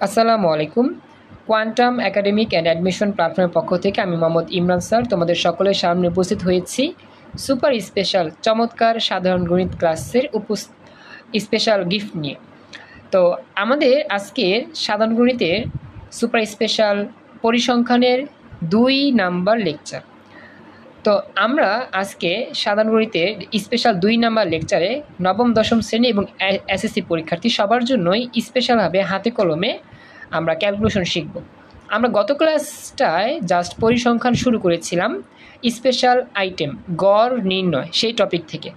আসসালামু আলাইকুম। Quantum academic and admission প্ল্যাটফর্মের পক্ষ থেকে আমি মোহাম্মদ ইমরান স্যার তোমাদের সকলের সামনে উপস্থিত হয়েছি সুপার স্পেশাল চমৎকার সাধারণ গণিত ক্লাসের স্পেশাল গিফট নিয়ে। তো আমাদের আজকে সাধারণ গণিতের সুপার স্পেশাল পরিসংখ্যানের 2 নাম্বার লেকচার। তো আমরা আজকে সাধারণ গণিতের স্পেশাল 2 নাম্বার লেকচারে নবম দশম শ্রেণী এবং এসএসসি পরীক্ষার্থী সবার জন্যই স্পেশালভাবে হাতে কলমে আমরা ক্যালকুলেশন শিখব। আমরা গত ক্লাসটায় জাস্ট পরিসংখ্যান শুরু করেছিলাম স্পেশাল আইটেম গড় নির্ণয় সেই টপিক থেকে।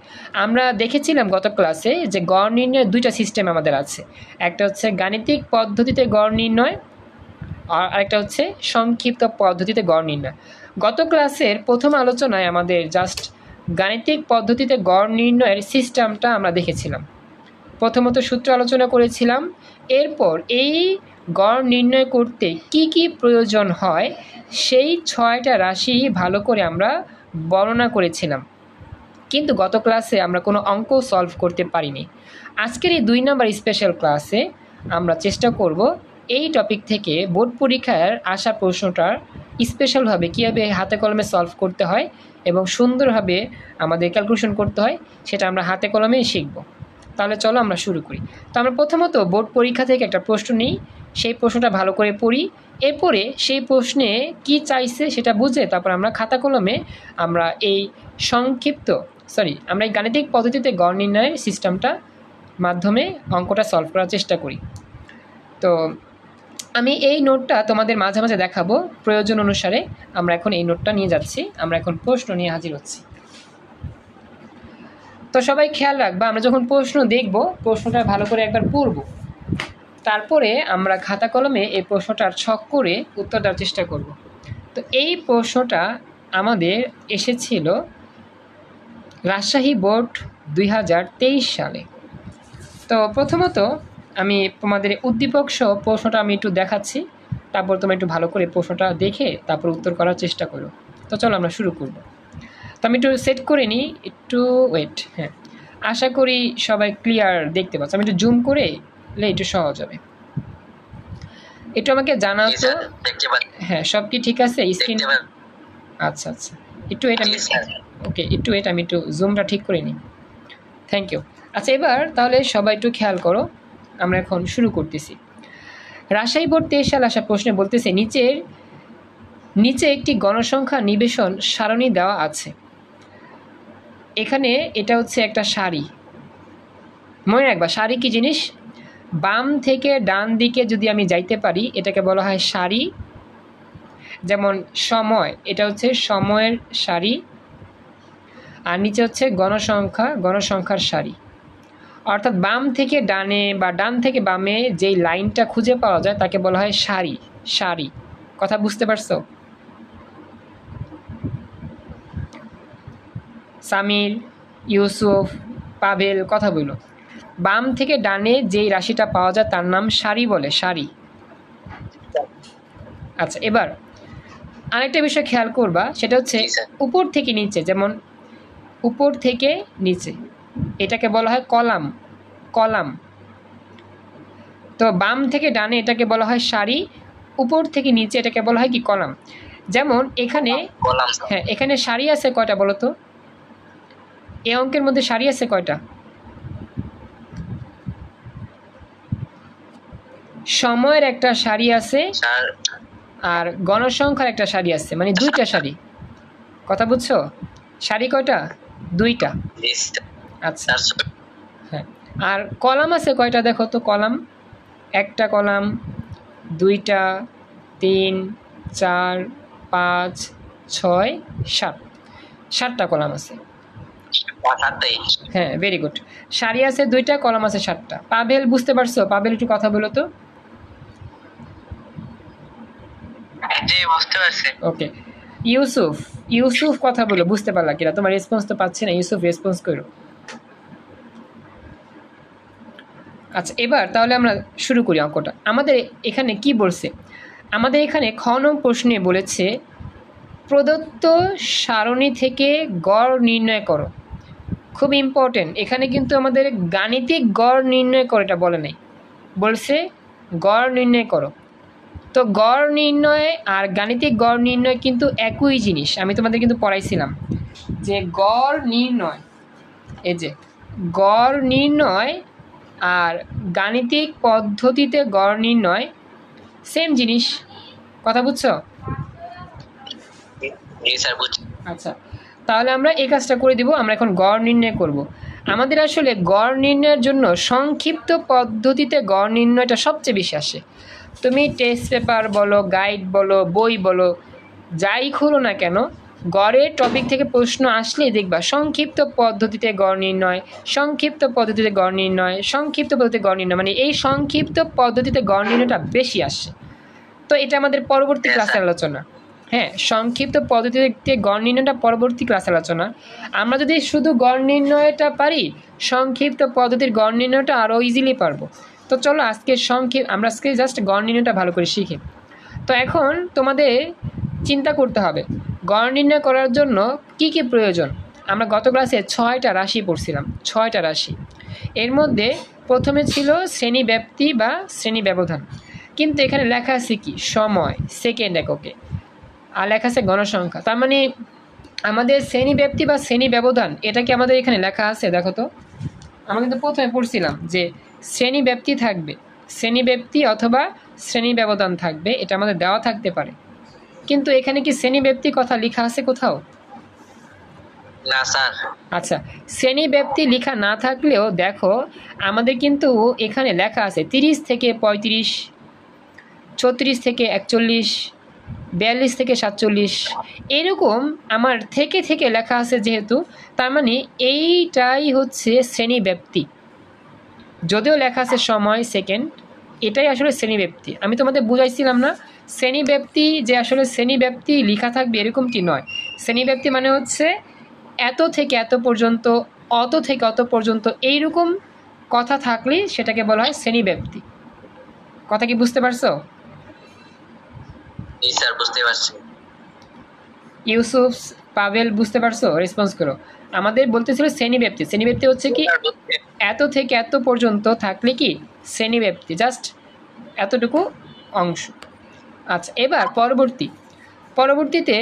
আমরা দেখেছিলাম গত ক্লাসে যে গড় নির্ণয়ের 2টা সিস্টেম আমাদের আছে, একটা হচ্ছে গাণিতিক পদ্ধতিতে গড় নির্ণয় আর আরেকটা হচ্ছে সংক্ষিপ্ত পদ্ধতিতে গড় নির্ণয়। গত ক্লাসের প্রথম আলোচনায় আমাদের জাস্ট গাণিতিক পদ্ধতিতে গড় নির্ণয়ের সিস্টেমটা আমরা দেখেছিলাম। প্রথমত সূত্র আলোচনা করেছিলাম, এরপর এই গড় নির্ণয় করতে কি কি প্রয়োজন হয় সেই 6টা রাশি ভালো করে আমরা বর্ণনা করেছিলাম, কিন্তু গত ক্লাসে আমরা কোনো অঙ্ক সলভ করতে পারিনি। আজকের এই 2 নাম্বার স্পেশাল ক্লাসে আমরা চেষ্টা করব এই টপিক থেকে বোর্ড পরীক্ষার আসা প্রশ্নটার স্পেশালভাবে কীভাবে হাতে কলমে সলভ করতে হয় এবং সুন্দরভাবে আমাদের ক্যালকুলেশন করতে হয় সেটা আমরা হাতে কলমেই শিখব। তাহলে চলো আমরা শুরু করি। তো আমরা প্রথমত বোর্ড পরীক্ষা থেকে একটা প্রশ্ন নিই, সেই প্রশ্নটা ভালো করে পড়ি, এরপরে সেই প্রশ্নে কি চাইছে সেটা বুঝে তারপর আমরা খাতা কলমে আমরা এই আমরা এই গাণিতিক পদ্ধতিতে গড় নির্ণয়ের সিস্টেমটা মাধ্যমে অঙ্কটা সলভ করার চেষ্টা করি। তো আমি এই নোটটা তোমাদের মাঝে মাঝে দেখাবো প্রয়োজন অনুসারে। আমরা এখন এই নোটটা নিয়ে যাচ্ছি, আমরা এখন প্রশ্ন নিয়ে হাজির হচ্ছি। তো সবাই খেয়াল রাখবা, আমরা যখন প্রশ্ন দেখব প্রশ্নটা ভালো করে একবার পড়ব, তারপরে আমরা খাতা কলমে এই প্রশ্নটার ছক করে উত্তর দেওয়ার চেষ্টা করব। তো এই প্রশ্নটা আমাদের এসেছিল রাজশাহী বোর্ড 2023 সালে। তো প্রথমত আমি তোমাদের উদ্দীপক সহ প্রশ্নটা আমি একটু দেখাচ্ছি, তারপর তোমরা একটু ভালো করে প্রশ্নটা দেখে তারপর উত্তর করার চেষ্টা করো। তো চলো আমরা শুরু করব। তো আমি একটু সেট করে নিই, একটু ওয়েট। হ্যাঁ, আশা করি সবাই ক্লিয়ার দেখতে পাচ্ছ। আমি একটু জুম করে একটু সহজ হবে। একটু আমাকে জানাও তো। হ্যাঁ, সব কি ঠিক আছে স্ক্রিন? আচ্ছা আচ্ছা, একটু ওয়েট। আমি ওকে, একটু ওয়েট, আমি একটু জুমটা ঠিক করে নিই। Thank you. আচ্ছা, এবার তাহলে সবাই একটু খেয়াল করো, আমরা এখন শুরু করতেছি। রাজশাহী বোর্ড 23 সাল আসা প্রশ্নে বলতেছে নিচে একটি গণসংখ্যা নিবেশন সারণী দেওয়া আছে। এখানে এটা হচ্ছে একটা সারি। মনে রাখবা সারি কি জিনিস? বাম থেকে ডান দিকে যদি আমি যাইতে পারি এটাকে বলা হয় সারি। যেমন সময়, এটা হচ্ছে সময়ের সারি, আর নিচে হচ্ছে গণসংখ্যার সারি। অর্থাৎ বাম থেকে ডানে বা ডান থেকে বামে যেই লাইনটা খুঁজে পাওয়া যায় তাকে বলা হয় সারি। কথা বুঝতে পারছো? সামির, ইউসুফ, পাভেল কথা বলো। বাম থেকে ডানে যেই রাশিটা পাওয়া যায় তার নাম সারি বলে, সারি। আচ্ছা, এবার আরেকটা বিষয় খেয়াল করবা, সেটা হচ্ছে উপর থেকে নিচে। যেমন উপর থেকে নিচে এটাকে বলা হয় কলাম। তো বাম থেকে ডানে এটাকে বলা হয় সারি, উপর থেকে নিচে এটাকে বলা হয় কি? কলাম। যেমন এখানে, হ্যাঁ, এখানে সারি আছে কয়টা বলো তো? এই অঙ্কের মধ্যে সারি আছে কয়টা? সময়ের একটা সারি আছে আর গণসংখ্যার একটা সারি আছে, মানে 2টা সারি। কথা বুঝছো? সারি কয়টা? 2টা। আচ্ছা, হ্যাঁ। আর কলাম আছে কয়টা দেখো তো? কলাম, একটা কলাম, 2টা, 3, 4, 5, 6, 7, 7টা কলাম আছে। হ্যাঁ, ভেরি গুড। সারি আছে 2টা, কলাম আছে 7টা। পাভেল বুঝতে পারছো? পাভেল একটু কথা বলো তো। ওকে, ইউসুফ কথা বলো। বুঝতে পারলা কিনা? তোমার রেসপন্স তো পাচ্ছি না। ইউসুফ রেসপন্স করো। আচ্ছা, এবার তাহলে আমরা শুরু করি অঙ্কটা। আমাদের এখানে কি বলছে? আমাদের এখানে খ নং প্রশ্নে বলেছে প্রদত্ত সারণী থেকে গড় নির্ণয় করো। খুব ইম্পর্টেন্ট, এখানে কিন্তু আমাদের গাণিতিক গড় নির্ণয় করে এটা বলে নাই, বলছে গড় নির্ণয় করো। তো গড় নির্ণয় আর গাণিতিক গড় নির্ণয় কিন্তু একই জিনিস। আমি তোমাদের কিন্তু পড়াইছিলাম যে গড় নির্ণয়, এই যে গড় নির্ণয় আর গাণিতিক পদ্ধতিতে গড় নির্ণয় সেম জিনিস। কথা বুঝছো? আচ্ছা, তাহলে আমরা এই কাজটা করে দিব। আমরা এখন গড় নির্ণয় করব। আমাদের আসলে গড় নির্ণয়ের জন্য সংক্ষিপ্ত পদ্ধতিতে গড় নির্ণয়টা সবচেয়ে বেশি আসে। তুমি টেস্ট পেপার বলো, গাইড বলো, বই বলো, যাই খোলো না কেন, গড়ের টপিক থেকে প্রশ্ন আসলেই দেখবা সংক্ষিপ্ত পদ্ধতিতে গড় নির্ণয়, সংক্ষিপ্ত পদ্ধতিতে গড় নির্ণয়, সংক্ষিপ্ত পদ্ধতিতে গড় নির্ণয়, মানে এই সংক্ষিপ্ত পদ্ধতিতে গড় নির্ণয়টা বেশি আসে। তো এটা আমাদের পরবর্তী ক্লাসের আলোচনা। হ্যাঁ, সংক্ষিপ্ত পদ্ধতিতে গড় নির্ণয়টা পরবর্তী ক্লাস আলোচনা। আমরা যদি শুধু গড় নির্ণয়টা পারি, সংক্ষিপ্ত পদ্ধতির গড় নির্ণয়টা আরও ইজিলি পারবো। তো চলো আজকে আমরা আজকে জাস্ট গড় নির্ণয়টা ভালো করে শিখি। তো এখন তোমাদের চিন্তা করতে হবে গড় নির্ণয় করার জন্য কি কি প্রয়োজন। আমরা গত ক্লাসে 6টা রাশি পড়ছিলাম, 6টা রাশি। এর মধ্যে প্রথমে ছিল শ্রেণী ব্যাপ্তি বা শ্রেণী ব্যবধান, কিন্তু এখানে লেখা আছে কি সময় সেকেন্ড এককে, আর লেখা আছে গণসংখ্যা। তার মানে আমাদের শ্রেণী ব্যাপ্তি বা শ্রেণী ব্যবধান এটা কি আমাদের এখানে লেখা আছে? দেখো তো, আমরা কিন্তু প্রথমে পড়ছিলাম যে শ্রেণী ব্যাপ্তি থাকবে, শ্রেণী ব্যাপ্তি অথবা শ্রেণী ব্যবধান থাকবে, এটা আমাদের দেওয়া থাকতে পারে। কিন্তু এখানে কি শ্রেণী ব্যাপ্তি কথা লেখা আছে কোথাও? না স্যার। আচ্ছা, শ্রেণী ব্যাপ্তি লেখা না থাকলেও দেখো আমাদের কিন্তু এখানে লেখা আছে 30 থেকে 35, 36 থেকে 41, 42 থেকে 47, এরকম আমার থেকে থেকে লেখা আছে যেহেতু, তার মানে এইটাই হচ্ছে শ্রেণী ব্যাপ্তি। যদিও লেখা আছে সময় সেকেন্ড, এটাই আসলে শ্রেণী ব্যাপ্তি। আমি তোমাদের বুঝাইছিলাম না শ্রেণী ব্যাপ্তি যে আসলে শ্রেণী ব্যাপ্তি লেখা থাকবে এরকমটি নয়। শ্রেণী ব্যাপ্তি মানে হচ্ছে এত থেকে এত পর্যন্ত, অত থেকে অত পর্যন্ত, এইরকম কথা থাকলেই সেটাকে বলা হয় শ্রেণী ব্যাপ্তি। কথা কি বুঝতে পারছো? জি স্যার, বুঝতে পারছি। ইউসুফ, পাভেল বুঝতে পারছো? রেসপন্স করো। আমাদের বলতেছিল শ্রেণী ব্যাপ্তি। শ্রেণী ব্যাপ্তি হচ্ছে কি এত থেকে এত পর্যন্ত থাকলে কি শ্রেণী ব্যাপ্তি, জাস্ট এতটুকু অংশ। আচ্ছা, এবার পরবর্তীতে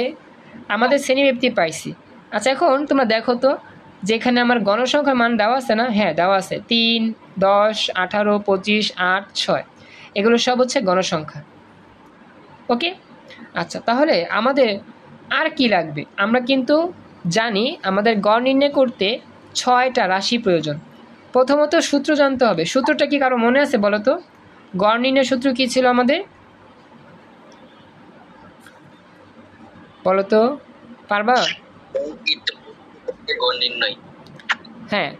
আমাদের শ্রেণী ব্যাপ্তি পাইছি। আচ্ছা, এখন তোমরা দেখো তো যেখানে আমার গণসংখ্যার মান দেওয়া আছে না? হ্যাঁ দেওয়া আছে 3, 10, 18, 25, 8, 6, এগুলো সব হচ্ছে গণসংখ্যা। ওকে, আচ্ছা তাহলে আমাদের আর কি লাগবে? আমরা কিন্তু জানি আমাদের গড় নির্ণয় করতে 6টা রাশি প্রয়োজন। প্রথমত সূত্র জানতে হবে। সূত্রটা কি কারো মনে আছে বলো তো? গড় নির্ণয় সূত্র কি ছিল আমাদের? বলো তো, পারবা? হ্যাঁ,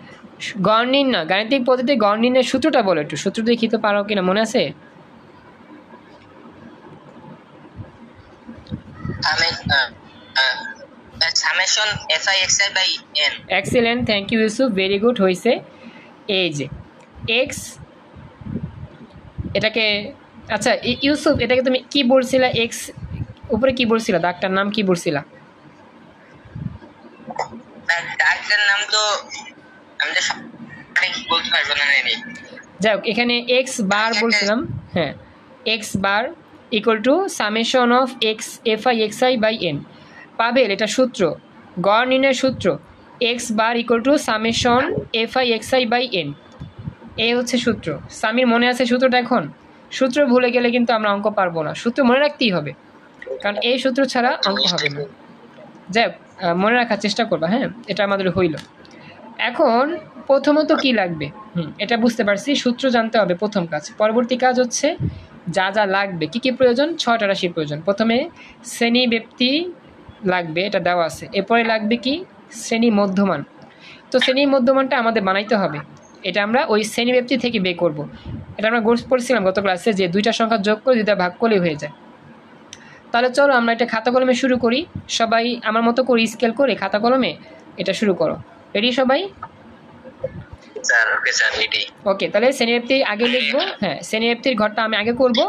গড় নির্ণয়, গাণিতিক পদ্ধতিতে গড় নির্ণয়ের সূত্রটা বলো একটু। সূত্র দেখি তো পারো কিনা, মনে আছে? Excellent, thank you Yusuf, very good হয়েছে। এই যে এক্স, এটাকে আচ্ছা ইউসুফ এটাকে তুমি কি বলছিলা? এক্স উপরে কি বলছিলা? দাগটার নাম কি বলছিলা? দাগটার নাম তো আমি তো সঠিক বলতে পারবো না। যাই হোক, এখানে এক্স বার বলছিলাম। হ্যাঁ, X bar equal to summation of X F I X I by N. Pabel, এটা সূত্র, গড় নির্ণয়ের সূত্র। X bar equal to summation F I X I by N, এই হচ্ছে সূত্র। সামির মনে আছে সূত্রটা? এখন সূত্র ভুলে গেলে কিন্তু আমরা অঙ্ক পারবো না। সূত্র মনে রাখতেই হবে, কারণ এই সূত্র ছাড়া অঙ্ক হবে না। যাই হোক, মনে রাখার চেষ্টা করবা। হ্যাঁ, এটা আমাদের হইল। এখন প্রথমত কি লাগবে? এটা বুঝতে পারছি, সূত্র জানতে হবে প্রথম কাজ। পরবর্তী কাজ হচ্ছে যা যা লাগবে, কি কি প্রয়োজন? 6টা রাশির প্রয়োজন। প্রথমে শ্রেণী ব্যাপ্তি লাগবে, এটা দেওয়া আছে। এরপরে লাগবে কি? শ্রেণী মধ্যমান। তো শ্রেণী মধ্যমানটা আমাদের বানাইতে হবে। এটা আমরা ওই শ্রেণী ব্যাপ্তি থেকে বের করব। এটা আমরা পড়ছিলাম গত ক্লাসে যে 2টা সংখ্যা যোগ করে 2টা ভাগ করলেই হয়ে যায়। তাহলে চলো আমরা এটা খাতা কলমে শুরু করি। সবাই আমার মতো করে স্কেল করে খাতা কলমে এটা শুরু করো। রেডি সবাই? ওকে, তাহলে শ্রেণীব্যাপ্তি আগে লিখবো। হ্যাঁ, শ্রেণীব্যাপ্তির ঘরটা আমি আগে করব,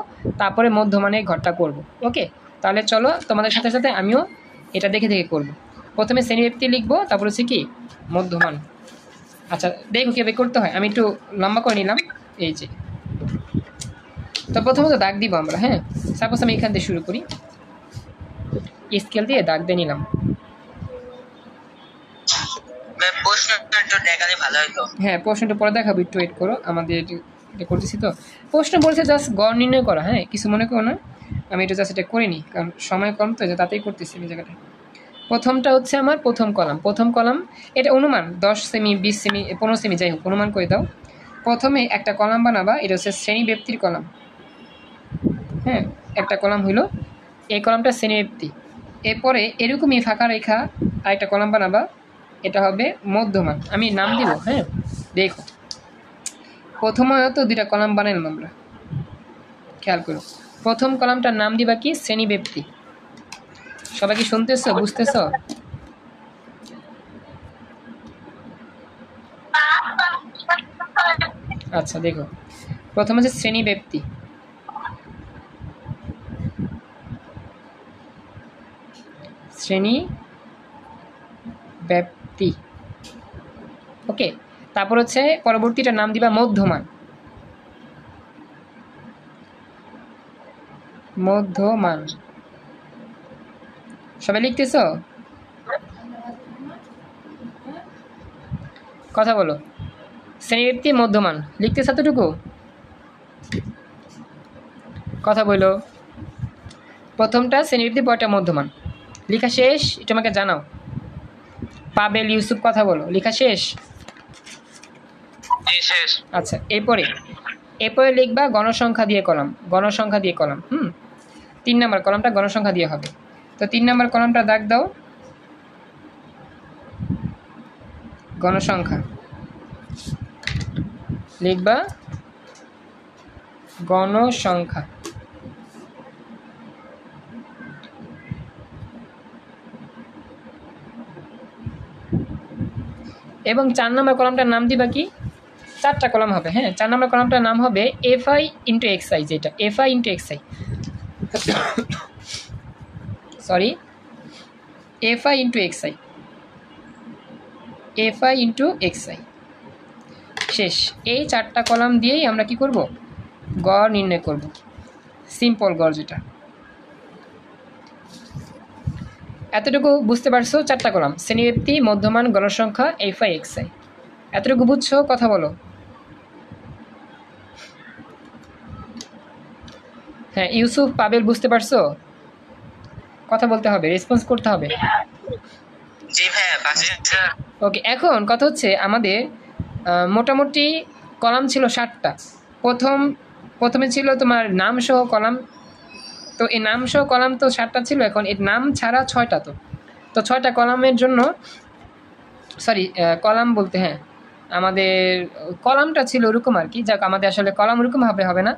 তারপরে মধ্যমানের ঘরটা করব। ওকে, তাহলে চলো তোমাদের সাথে সাথে আমিও এটা দেখে দেখে করব। প্রথমে শ্রেণীব্যাপ্তি লিখবো, তারপর হচ্ছে কি মধ্যমান। আচ্ছা দেখো কীভাবে করতে হয়। আমি একটু লম্বা করে নিলাম। এই যে তো প্রথমত দাগ দিব আমরা, হ্যাঁ। সাপোজ আমি এখান থেকে শুরু করি, স্কেল দিয়ে দাগ দিয়ে নিলাম। প্রশ্নটা একটু দেখালে ভালো হতো। হ্যাঁ, প্রশ্নটা পরে দেখাবো, একটু ওয়েট করো, আমাদের এটা করতেছি তো। প্রশ্ন বলছে জাস্ট গড় নির্ণয় করা, হ্যাঁ, কিছু মনে করো না। আমি এটা জাস্ট এটা করে নিই, কারণ সময় কম তো, তাতেই করতেছি এই জায়গাটা। প্রথমটা হচ্ছে আমার প্রথম কলাম, এটা অনুমান 10 সেমি, 20 সেমি, 15 সেমি, যাই হোক, অনুমান করে দাও। প্রথমে একটা কলাম বানাবা, এটা হচ্ছে শ্রেণী ব্যক্তির কলাম, হ্যাঁ। একটা কলাম হইলো, এই কলামটা শ্রেণী ব্যক্তি। এরপরে এরকমই ফাঁকা রেখা আরেকটা কলাম বানাবা, এটা হবে মধ্যমান। আমি নাম দিব, হ্যাঁ। দেখো, প্রথমত দুইটা কলাম বানাইলাম আমরা, খেয়াল করো। প্রথম কলামটার নাম দিবা কি? শ্রেণী ব্যক্তি। সবাই কি শুনতেছ, বুঝতেছ? আচ্ছা, দেখো, প্রথম হচ্ছে শ্রেণী ব্যক্তি, শ্রেণী ব্যক্তি, ওকে। তারপর হচ্ছে পরবর্তীটার নাম দিবা মধ্যমান, মধ্যমান। সবাই লিখতেছ? কথা বলো। শ্রেণী ব্যক্তি মধ্যমান লিখতেছ এতটুকু? কথা বলো। প্রথমটা শ্রেণী ব্যক্তি, পরটা মধ্যমান। লেখা শেষ? এটা আমাকে জানাও। পাবেল, ইউসুফ, কথা বলো। লেখা শেষ? আচ্ছা, এরপরে লিখবা গণসংখ্যা দিয়ে কলাম, গণসংখ্যা দিয়ে কলাম। 3 নম্বর কলামটা গণসংখ্যা দিয়ে হবে। তো 3 নম্বর কলামটা দাগ দাও, গণসংখ্যা লিখবা, গণসংখ্যা। এবং 4 নম্বর কলামটার নাম দিবা কি? 4টা কলাম হবে, হ্যাঁ। 4 নম্বর কলামটার নাম হবে FI ইন্টু XI, যেটা FI into XI, sorry, FI into XI, FI into XI। শেষ। এই 4টা কলাম দিয়েই আমরা কি করব? গড় নির্ণয় করব, সিম্পল গড় যেটা। এতটুকু বুঝতে পারছো? 4টা কলাম, শ্রেণী ব্যক্তি, মধ্যমান, গণসংখ্যা, FI XI, এতটুকু বুঝছো? কথা বলো। হ্যাঁ, ইউসুফ, পাবেল, বুঝতে পারছো? কথা বলতে হবে, রেসপন্স করতে হবে। জি ভাইয়া, ওকে। এখন কথা হচ্ছে আমাদের মোটামুটি কলাম ছিল 7টা। প্রথমে ছিল তোমার নাম সহ কলাম, তো এই নাম সহ কলাম তো 7টা ছিল। এখন এর নাম ছাড়া 6টা, তো 6টা কলামের জন্য, সরি, কলাম বলতে, হ্যাঁ, আমাদের কলামটা ছিল ওরকম আর কি। যাক, আমাদের আসলে কলাম ওরকমভাবে হবে না,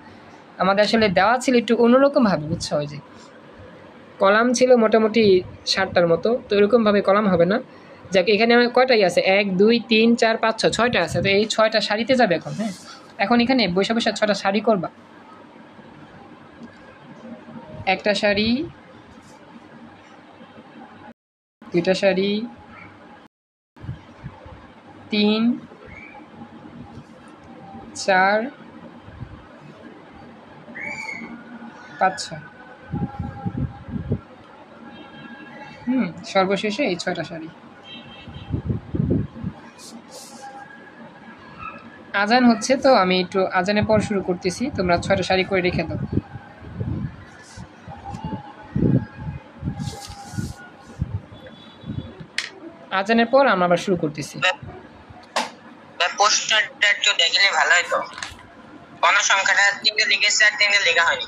আমাদের আসলে দেওয়া ছিল একটু অন্যরকমভাবে, বুঝছো? ওই যে কলাম ছিল মোটামুটি 7টার মতো, তো এরকমভাবে কলাম হবে না। যাক, এখানে আমার কয়টাই আছে? 1 2 3 4 5 6, 6টা আছে। তো এই 6টা সারিতে যাবে এখন, হ্যাঁ। এখন এখানে বসে 6টা সারি করবা, একটা সারি, দুইটা সারি, 3 4 5 6, সর্বশেষে এই 6টা সারি। আজান হচ্ছে, তো আমি একটু আজানের পর শুরু করতেছি, তোমরা 6টা সারি করে রেখে দাও। আজানের পর আমরা আবার শুরু করতেছি। প্রশ্নটা একটু দেখলে ভালো হতো। গণসংখ্যাটা 3টে লিখেছে আর 3টে লেখা হয়নি।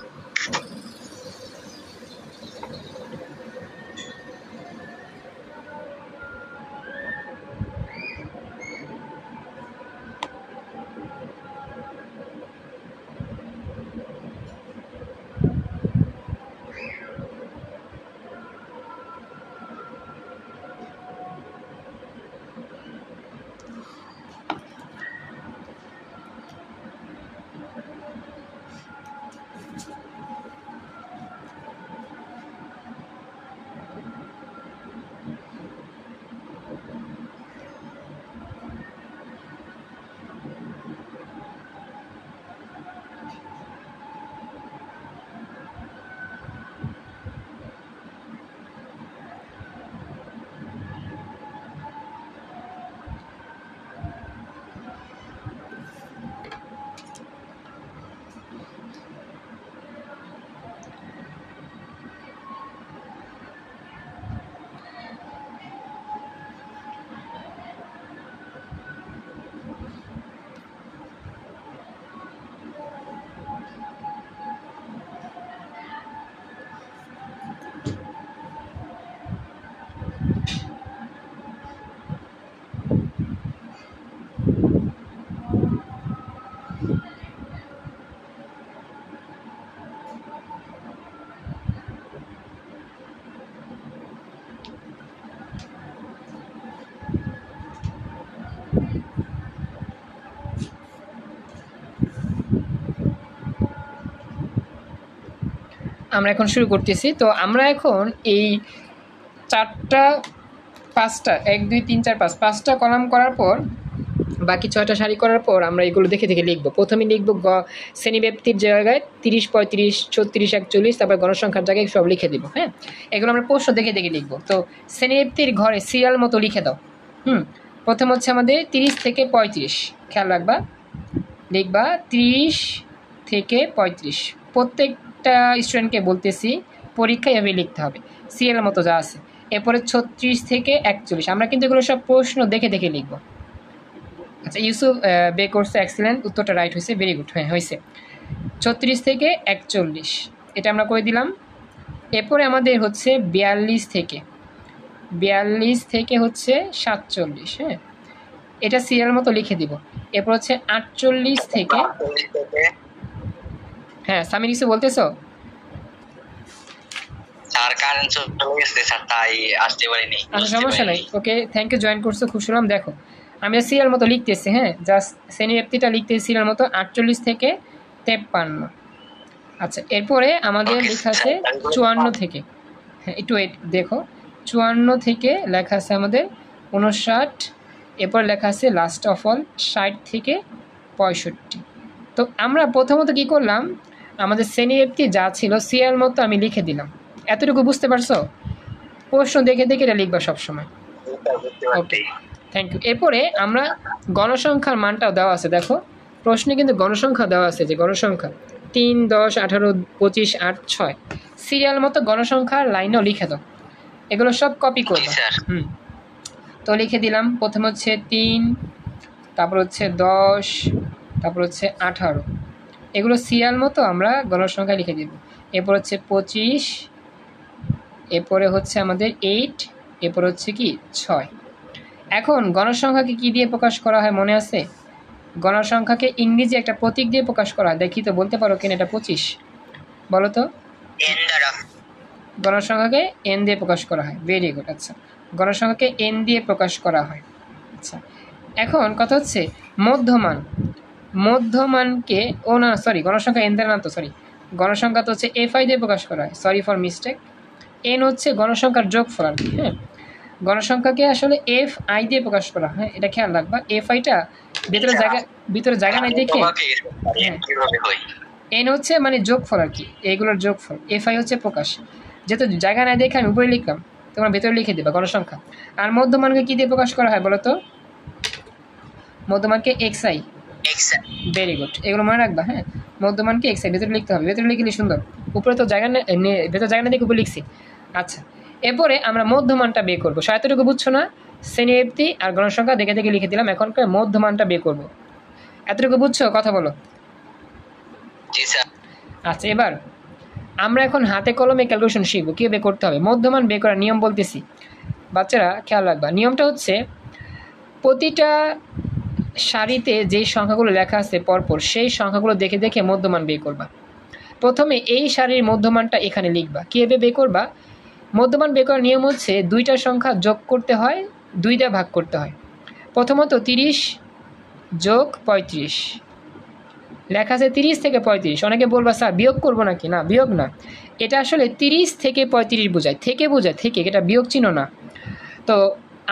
আমরা এখন শুরু করতেছি। তো আমরা এখন এই 4টা 5টা 1 2 3 4 5 5টা কলাম করার পর বাকি 6টা সারি করার পর আমরা এগুলো দেখে দেখে লিখব। প্রথমে লিখব শ্রেণীব্যাপ্তির জায়গায় 30 35 36 41, তারপর গণসংখ্যার জায়গায় সব লিখে দিব। হ্যাঁ, এগুলো আমরা প্রশ্ন দেখে দেখে লিখব। তো শ্রেণীব্যাপ্তির ঘরে সিরিয়াল মতো লিখে দাও। প্রথম হচ্ছে আমাদের 30 থেকে 35, খেয়াল রাখবা, লিখবা 30 থেকে 35। প্রত্যেকটা স্টুডেন্টকে বলতেছি পরীক্ষায় এভাবে লিখতে হবে, সিরিয়াল মতো যা আছে। এরপরে 36 থেকে 41, আমরা কিন্তু এগুলো সব প্রশ্ন দেখে দেখে লিখব। আচ্ছা, ইউসুফ বে করছে, এক্সিলেন্ট, উত্তরটা রাইট হয়েছে, ভেরি গুড। হ্যাঁ হয়েছে। 36 থেকে 41 এটা আমরা করে দিলাম। এরপরে আমাদের হচ্ছে 42 থেকে হচ্ছে 47। হ্যাঁ, এটা সিরিয়াল মতো লিখে দিব। এরপর হচ্ছে 48 থেকে, হ্যাঁ সামির কিছু বলতেছো? স্যার কারেন্ট চলে গেছে স্যার, তাই আসতে পারিনি। আচ্ছা, সমস্যা নাই, ওকে, থ্যাংক ইউ, জয়েন করছো, খুশি হলাম। দেখো আমি সিরিয়াল মতো লিখতেছি। হ্যাঁ, জাস্ট শ্রেণীব্যাপ্তিটা লিখতেছি সিরিয়াল মতো 48 থেকে 53। আচ্ছা, এরপরে আমাদের লেখা আছে 54 থেকে, হ্যাঁ একটু দেখো, 54 থেকে লেখা আছে আমাদের 59। এরপর লেখা আছে লাস্ট অফ অল 60 থেকে 65। তো আমরা প্রথমত কি করলাম, আমাদের শ্রেণীব্যাপ্তি যা ছিল সিরিয়াল মতো আমি লিখে দিলাম। এতটুকু বুঝতে পারছো? প্রশ্ন দেখে দেখে এটা লিখবা সবসময়। ওকে, থ্যাংক ইউ। এরপরে আমরা গণসংখ্যার মানটাও দেওয়া আছে, দেখো প্রশ্নে কিন্তু গণসংখ্যা দেওয়া আছে, যে গণসংখ্যা 3 10 18 25 8 6, সিরিয়াল মতো গণসংখ্যার লাইনেও লিখে দাও। এগুলো সব কপি করবো। তো লিখে দিলাম। প্রথম হচ্ছে 3, তারপর হচ্ছে 10, তারপর হচ্ছে 18, এগুলো সিরিয়াল মতো আমরা গণসংখ্যা লিখে দিব। এরপর হচ্ছে 25, এরপরে হচ্ছে আমাদের 8, এরপর হচ্ছে কি 6। এখন গণসংখ্যাকে কি দিয়ে প্রকাশ করা হয় মনে আছে? গণসংখ্যাকে ইংরেজি একটা প্রতীক দিয়ে প্রকাশ করা হয়। দেখি তো, বলতে পারো কেন এটা 25? বলো তো। গণসংখ্যাকে এন দিয়ে প্রকাশ করা হয়, ভেরি গুড। আচ্ছা, গণসংখ্যাকে এন দিয়ে প্রকাশ করা হয়। আচ্ছা, এখন কথা হচ্ছে মধ্যমানকে, ও না সরি, গণসংখ্যা এন দিয়ে না তো, সরি, গণসংখ্যা তো হচ্ছে এফআই দিয়ে প্রকাশ করা হয়, সরি ফর মিস্টেক। এন হচ্ছে গণসংখ্যার যোগফল আর কি। হ্যাঁ, গণসংখ্যাকে আসলে এফ আই দিয়ে প্রকাশ করা হয়, এটা খেয়াল রাখবা। এফ আইটা ভিতরে জায়গা নাই দেখে, এন হচ্ছে মানে যোগফল আর কি, এইগুলোর যোগফল। এফ আই হচ্ছে প্রকাশ, যেহেতু জায়গা নাই দেখে আমি উপরে লিখলাম, তোমরা ভেতরে লিখে দেবা গণসংখ্যা। আর মধ্যমানকে কি দিয়ে প্রকাশ করা হয় বলো তো? মধ্যমানকে এক্স আই, ভেরি গুড, এগুলো মনে রাখবা। হ্যাঁ, মধ্যমানকে এক্স আই ভেতরে লিখতে হবে, ভেতরে লিখলে সুন্দর। উপরে তো জায়গা ভেতরে জায়গা না দেখে উপরে লিখছি। আচ্ছা, এরপরে আমরা মধ্যমানটা বের করবো। এতটুকু বুঝছো না? শ্রেণীব্যাপ্তি আর গণসংখ্যা দেখে দেখে লিখে দিলাম, এখনকার মধ্যমানটা বের করবো। এতটুকু বুঝছো? কথা বলো। আচ্ছা, এবার আমরা এখন হাতে কলমে ক্যালকুলেশন শিখবো, কী বের করতে হবে। মধ্যমান বের করার নিয়ম বলতেছি, বাচ্চারা খেয়াল রাখবা। নিয়মটা হচ্ছে, প্রতিটা সারিতে যেই সংখ্যাগুলো লেখা আছে পরপর, সেই সংখ্যাগুলো দেখে দেখে মধ্যমান বের করবা। প্রথমে এই সারির মধ্যমানটা এখানে লিখবা। কীভাবে বের করবা? মধ্যমান বের করার নিয়ম হচ্ছে, দুইটা সংখ্যা যোগ করতে হয়, 2 দিয়ে ভাগ করতে হয়। প্রথমত 30 যোগ 35, লেখা আছে 30 থেকে 35। অনেকে বলবা স্যার বিয়োগ করবো নাকি? না, বিয়োগ না, এটা আসলে 30 থেকে 35 বোঝায়, থেকে, এটা বিয়োগ চিহ্ন না। তো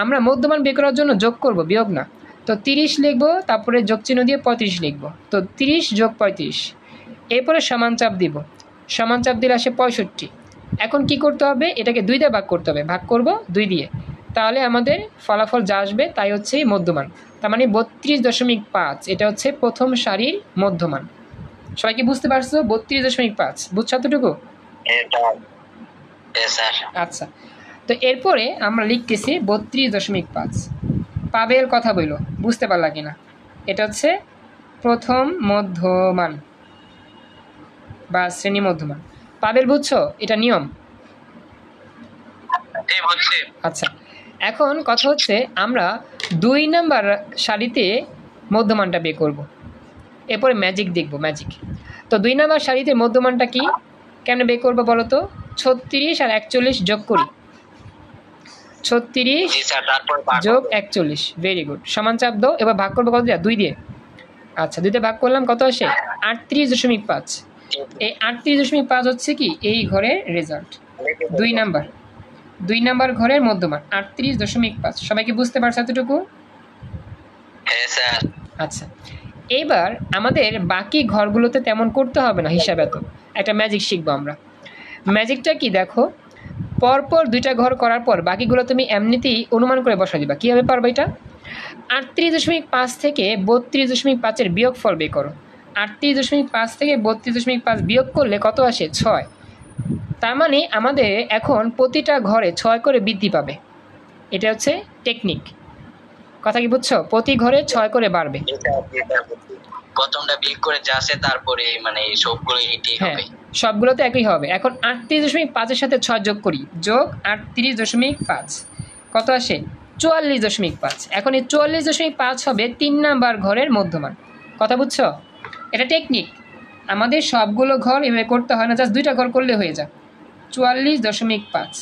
আমরা মধ্যমান বের করার জন্য যোগ করব, বিয়োগ না। তো 30 লিখবো, তারপরে যোগ চিহ্ন দিয়ে 35 লিখবো। তো 30 যোগ 35, এরপরে সমান চাপ দিব, সমান চাপ দিলে আসে 65। এখন কি করতে হবে? এটাকে 2 দিয়ে ভাগ করতে হবে, ভাগ করব 2 দিয়ে, তাহলে আমাদের ফলাফল যা আসবে তাই হচ্ছে মধ্যমান। তার মানে 32.5, এটা হচ্ছে প্রথম সারির মধ্যমান। সবাই কি বুঝতে পারছো? 32.5 বুঝছো এতটুকু? আচ্ছা, তো এরপরে আমরা লিখতেছি 32.5। পাবেল কথা বইলো, বুঝতে পারলা কিনা? এটা হচ্ছে প্রথম মধ্যমান বা শ্রেণী মধ্যমান। পাবেল বুঝছো? এটা নিয়ম। আচ্ছা, এখন কথা হচ্ছে, আমরা 2 নাম্বার সারিতে মধ্যমানটা বের করব, এরপরে ম্যাজিক দেখব, ম্যাজিক। তো 2 নাম্বার সারিতে মধ্যমানটা কি কেমনে বের করবো বলো তো? 36 আর 41 যোগ করি, 36 যোগ 41, ভেরি গুড। সমান চাপ দাও, এবার ভাগ করবো কত দিয়ে? 2 দিয়ে। আচ্ছা, 2 দিয়ে ভাগ করলাম, কত আসে? 38.5। এই 38.5 হচ্ছে কি এই ঘরের রেজাল্ট। 2 নাম্বার ঘরের মধ্যমান 38.5। সবাইকে বুঝতে পারছো এতটুকু? হ্যাঁ স্যার। আচ্ছা, এবার আমাদের বাকি ঘরগুলোতে তেমন করতে হবে না হিসাব এত, একটা ম্যাজিক শিখবো আমরা। ম্যাজিকটা কি দেখো, পরপর 2টা ঘর করার পর বাকিগুলো তুমি এমনিতেই অনুমান করে বসা দিবা। কীভাবে পারবে এটা? 38.5 থেকে 32.5-এর বিয়োগফল বের করো। 38.5 থেকে 32.5 বিয়োগ করলে কত আসে? 6। তার মানে আমাদের এখন প্রতিটা ঘরে 6 করে বৃদ্ধি পাবে। এটা হচ্ছে টেকনিক। কথা কি বুঝছো? প্রতি ঘরে 6 করে বাড়বে। প্রথমটা বিয়োগ করে যা আসে তারপরে মানে সবগুলো এটাই হ্যাঁ, হবে। সবগুলোতে একই হবে। এখন 38.5-এর সাথে 6 যোগ করি, যোগ 38.5 কত আসে? 44.5। এখন এই 44.5 হবে 3 নাম্বার ঘরের মধ্যমান। কথা বুঝছো? এটা টেকনিক। আমাদের সবগুলো ঘর এভাবে করতে হয় না, জাস্ট 2টা ঘর করলে হয়ে যায়। 44.5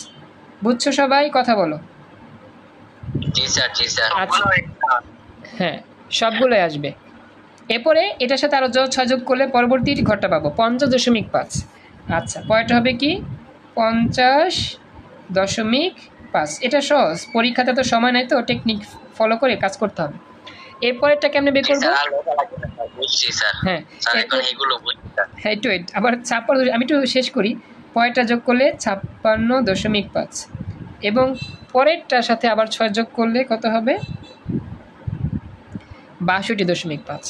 বুঝছো সবাই? কথা বলো। জি স্যার, জি স্যার। আচ্ছা, হ্যাঁ সবগুলোই আসবে। এরপরে এটার সাথে আরও 6 যোগ করলে পরবর্তী ঘরটা পাবো 50.5। আচ্ছা, পরেরটা হবে কি? 50.5। এটা সহজ, পরীক্ষাতে তো সময় নাই, তো টেকনিক ফলো করে কাজ করতে হবে। এরপরেরটা কেমনে বের করবো? বুঝছি স্যার। হ্যাঁ, স্যার এখন এগুলো বুঝছি স্যার। হ্যাঁ একটু আবার 56, আমি একটু শেষ করি। পরেরটা যোগ করলে 56.5 এবং পরেরটার সাথে আবার 6 যোগ করলে কত হবে? 62.5।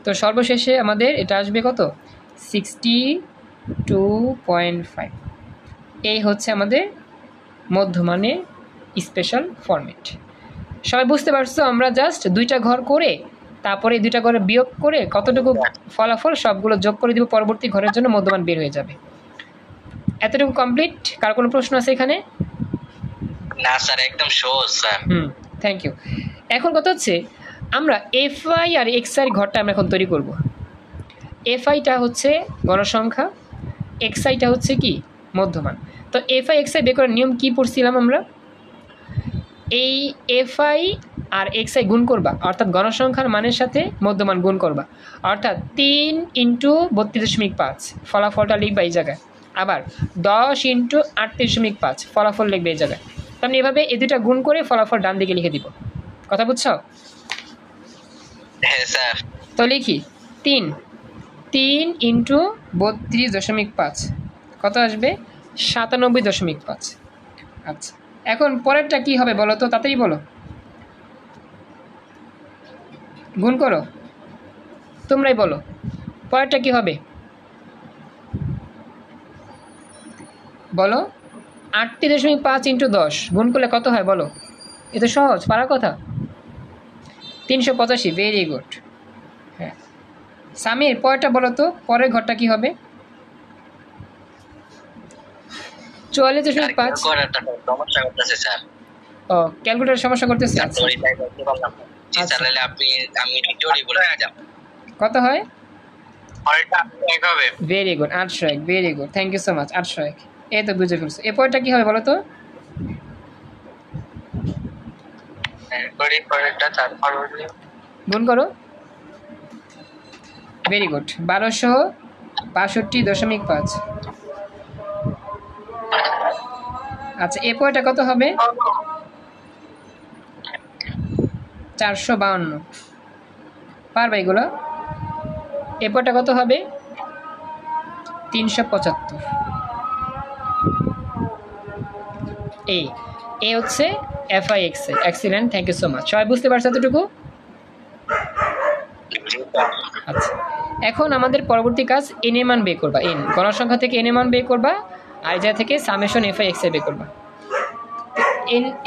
তো সর্বশেষে আমাদের এটা আসবে কত? 62.5। এই হচ্ছে আমাদের মধ্যমানের স্পেশাল ফরম্যাট। সবাই বুঝতে পারছো? আমরা জাস্ট 2টা ঘর করে তারপরে 2টা ঘরে বিয়োগ করে কতটুকু ফলাফল সবগুলো যোগ করে দিব, পরবর্তী ঘরের জন্য মধ্যমান বের হয়ে যাবে। এতটুকু কমপ্লিট। কার কোনো প্রশ্ন আছে এখানে? না স্যার, একদম সহজ স্যার। Thank you. এখন কথা হচ্ছে আমরা এফআই আর এক্সআই ঘরটা আমরা এখন তৈরি করব। এফআইটা হচ্ছে গণসংখ্যা, এক্সআইটা হচ্ছে কি মধ্যমান। তো এফআই এক্সআই বের করার নিয়ম কি পড়ছিলাম আমরা? এই এফআই আর এক্সআই গুণ করবা, অর্থাৎ গণসংখ্যার মানের সাথে মধ্যমান গুণ করবা, অর্থাৎ 3 × 32.5 ফলাফলটা লিখবা এই জায়গায়। আবার 10 × 38.5 ফলাফল লিখবে এই জায়গায়। তাহলে এভাবে এই দুটা গুণ করে ফলাফল ডান দিকে লিখে দিব। কথা বুঝছো? হ্যাঁ স্যার। তো লিখি 3 × 32.5 কত আসবে? 97.5। আচ্ছা, এখন পরেরটা কি হবে বলো তো, তাড়াতাড়ি বলো। গুণ করো, তোমরাই বলো পরেরটা কি হবে বলো। 38.5 × 10 গুণ করলে কত হয় বলো? এ তো সহজ, পারার কথা। 385। Very good. হ্যাঁ সামির, পরেরটা বলো তো, পরের ঘরটা কি হবে? 44.5। সমস্যা করতেছে স্যার। ও, ক্যালকুলেটর সমস্যা করতেছে। আচ্ছা, কত হয়? Very good, 801। Very good, thank you so much. 801, এই তো বুঝে ফেলছো। এরপরটা কি হবে বলো তো? গুণ করো। Very good, 1262.5। আচ্ছা, এরপরটা কত হবে? 452। পারবে এগুলো? এরপরটা কত হবে? 375। এই হচ্ছে F I X I. Excellent, thank you so much. সবাই বুঝতে পারছো এতটুকু? আচ্ছা, এখন আমাদের পরবর্তী কাজ এন এর মান বের করবা। এন গণসংখ্যা থেকে এন এর মান বের করবা, আর যা থেকে সামেশন এফআই এক্সআই বের করবা।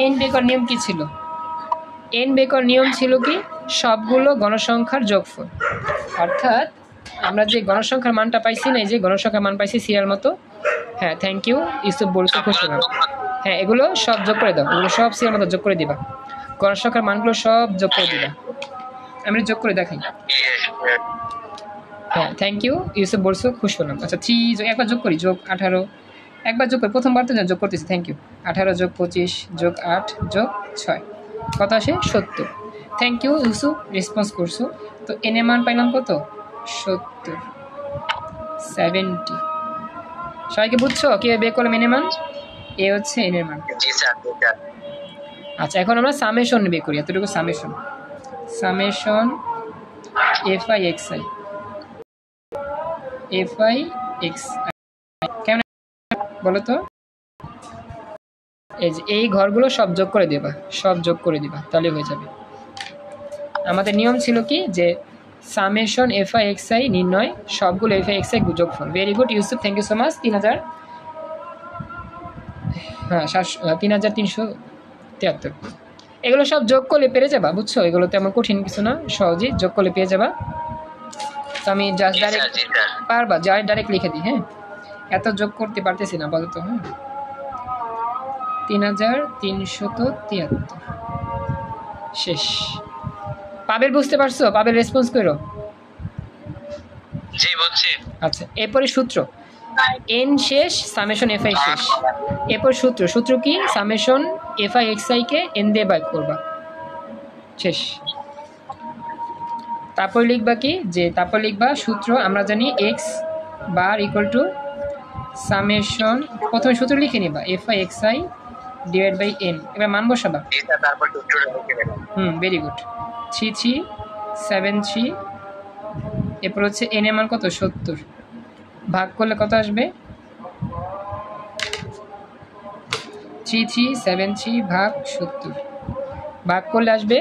এন বের করার নিয়ম কি ছিল? এন বের করার নিয়ম ছিল কি? সবগুলো গণসংখ্যার যোগফল। অর্থাৎ আমরা যে গণসংখ্যার মানটা পাইছি না, এই যে গণসংখ্যার মান পাইছি সিরিয়াল মতো। হ্যাঁ থ্যাংক ইউ ইউসুফ, বলছো খুশি হলাম। হ্যাঁ, এগুলো সব যোগ করে দাও, এগুলো সব সিরিয়াল মতো যোগ করে দিবা। গণসংখ্যার মানগুলো সব যোগ করে দিবা। আমি যোগ করে দেখাই। হ্যাঁ থ্যাংক ইউ ইউসুফ, বলছো খুশি হলাম। আচ্ছা 3 একবার যোগ করি, যোগ 18। একবার যোগ করি, প্রথমবার তো যোগ করতেছি। Thank you. 18 যোগ 25 যোগ 8 যোগ 6 কত আসে? 70। থ্যাংক ইউ ইউসুফ, রেসপন্স করছো। তো এন এর মান পাইলাম কত? 70। 70। সবাইকে বুঝছো কীভাবে বের করলাম এন এর মান? এ হচ্ছে এন এর মান। জি স্যার জি স্যার। আচ্ছা এখন আমরা সামেশন বের করি, এতটুকু summation F I X I কেমন বলো তো? এই যে এই ঘরগুলো সব যোগ করে দিবা, তাহলে হয়ে যাবে। আমাদের নিয়ম ছিল কি যে summation F I X I নির্ণয় সবগুলো এফ আই এক্স আই যোগফল। Very good Yusuf, thank you so much. 3000, হ্যাঁ 3373। এগুলো সব যোগ করলে পেরে যাবা, বুঝছো? এগুলো তেমন কঠিন কিছু না, সহজেই যোগ করলে পেয়ে যাবা। তো আমি জাস্ট ডাইরেক্ট পারবা, ডাইরেক্ট লিখে দিই। হ্যাঁ, এত যোগ করতে পারতেছি না বলতো। হ্যাঁ, 3373 শেষ। পাবেল বুঝতে পারছো? পাবেল রেসপন্স করো। জি বুঝছি। আচ্ছা, এরপরে সূত্র এন শেষ, সামেশন এফ আই শেষ। এরপর সূত্র কি? Summation F I X I K N দিয়ে ভাগ করবা, শেষ। তারপর লিখবা কি? তারপর লিখবা সূত্র আমরা জানি X bar equal to summation, প্রথমে সূত্র লিখে নিবা F I X I divide by N. এবার মান বসাবা। Very good. 3373। এরপর হচ্ছে এন এর মান কত? 70। ভাগ করলে কত আসবে? 3373 ভাগ 70 ভাগ করলে আসবে,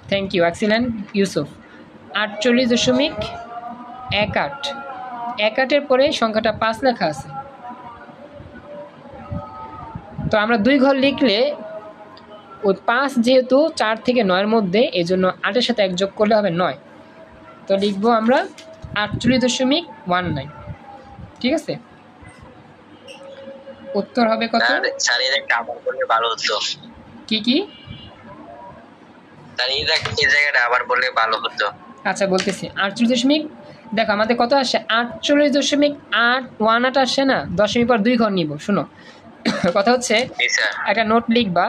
থ্যাংক ইউ, এক্সিলেন্ট ইউসুফ, 48.18। 18-এর পরে সংখ্যাটা 5 লেখা আছে। তো আমরা 2 ঘর লিখলে ওই 5 যেহেতু 4 থেকে 9-এর মধ্যে, এই জন্য 8-এর সাথে 1 যোগ করলে হবে 9। তো লিখবো আমরা 48.19। ঠিক আছে, উত্তর হবে কত? স্যার এটা আবার বললে ভালো হতো। কি স্যার এই জায়গাটা আবার বললে ভালো হতো। আচ্ছা বলতেছি। 48 দেখো আমাদের কত আসে? 48.818 আসে না? দশমিক পর 2 ঘর নিব। শুনো কথা হচ্ছে, একটা নোট লিখবা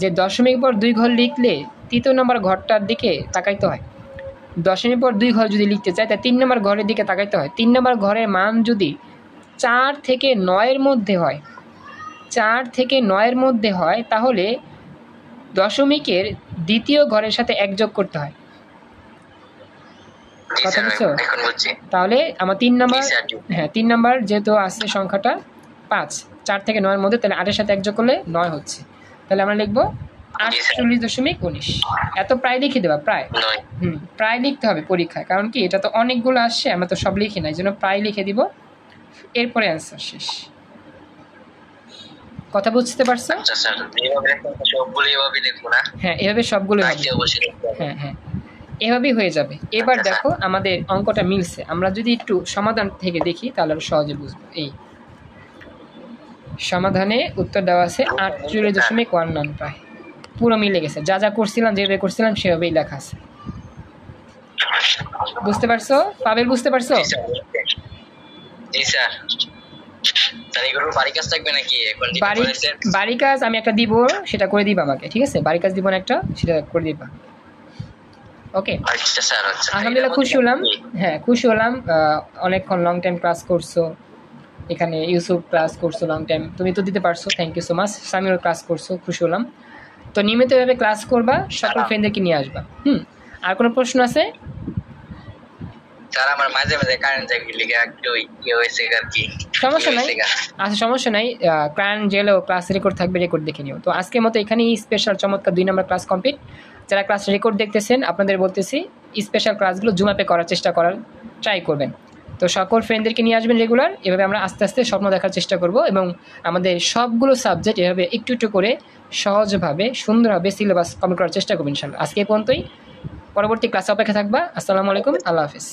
যে দশমিক পর 2 ঘর লিখলে 3 নম্বর ঘরটার দিকে তাকাইতে হয়। দশমিক পর 2 ঘর যদি লিখতে চাই তাই 3 নম্বর ঘরের দিকে তাকাইতে হয়। 3 নম্বর ঘরের মান যদি 4 থেকে 9-এর মধ্যে হয়, 4 থেকে 9-এর মধ্যে হয়, তাহলে দশমিকের দ্বিতীয় ঘরের সাথে 1 যোগ করতে হয়। কথা বুঝছো? তাহলে আমার 3 নম্বর, হ্যাঁ 3 নম্বর যেহেতু আছে সংখ্যাটা 5, 4 থেকে 9-এর মধ্যে, তাহলে 8-এর সাথে 1 যোগ করলে 9 হচ্ছে। তাহলে আমরা লিখবো 48.19। এত প্রায় লিখে দেবা, প্রায়। প্রায় লিখতে হবে পরীক্ষায়, কারণ কি এটা তো অনেকগুলো আসছে, আমরা তো সব লিখি না, এই জন্য প্রায় লিখে দিব। এরপরে অ্যান্সার শেষ। কথা বুঝতে পারছো? হ্যাঁ, এভাবে সবগুলো হবে। হ্যাঁ এভাবেই হয়ে যাবে। এবার দেখো আমাদের অঙ্কটা মিলছে। আমরা যদি একটু সমাধান থেকে দেখি তাহলে সহজে বুঝবো। এই সমাধানে উত্তর দেওয়া আছে 48.19, প্রায় পুরো মিলে গেছে। যা করছিলাম, যেভাবে করছিলাম সেভাবেই লেখা আছে। বুঝতে পারছো পাবেল? বুঝতে পারছো? জি স্যার। এগুলো বাড়ি কাজ থাকবে নাকি এখন? বাড়ি কাজ আমি একটা দিব, সেটা করে দিবা আমাকে। ঠিক আছে, বাড়ি কাজ দিব না একটা, সেটা করে দিবা। ওকে আচ্ছা স্যার। আচ্ছা আলহামদুলিল্লাহ, খুশি হলাম। হ্যাঁ খুশি হলাম, অনেকক্ষণ লং টাইম ক্লাস করছো। এখানে ইউসুফ ক্লাস করছো লং টাইম, তুমি তো দিতে পারছো, thank you so much. Samiul class করছো, খুশি হলাম। তো নিয়মিতভাবে ক্লাস করবা, সকল ফ্রেন্ডদেরকে নিয়ে আসবা। আর কোনো প্রশ্ন আছে? স্যার আমার মাঝে মাঝে কারেন্ট যায়, লিখে একটু কি হয়েছে আর কি। সমস্যা নাই, আচ্ছা সমস্যা নাই। কারেন্ট গেলেও ক্লাস রেকর্ড থাকবে, রেকর্ড দেখে নিও। তো আজকের মতো এখানেই স্পেশাল চমৎকার 2 নম্বর ক্লাস কমপ্লিট। যারা ক্লাস রেকর্ড দেখতেছেন আপনাদের বলতেছি স্পেশাল ক্লাসগুলো জুম অ্যাপে করার চেষ্টা ট্রাই করবেন। তো সকল ফ্রেন্ডদেরকে নিয়ে আসবেন রেগুলার। এভাবে আমরা আস্তে আস্তে স্বপ্ন দেখার চেষ্টা করব এবং আমাদের সবগুলো সাবজেক্ট এভাবে একটু একটু করে সহজভাবে সুন্দরভাবে সিলেবাস কমপ্লিট করার চেষ্টা করবেন ইনশাআল্লাহ। আজকে এই পর্যন্তই, পরবর্তী ক্লাসে অপেক্ষা থাকবা। আসসালামু আলাইকুম, আল্লাহ হাফেজ।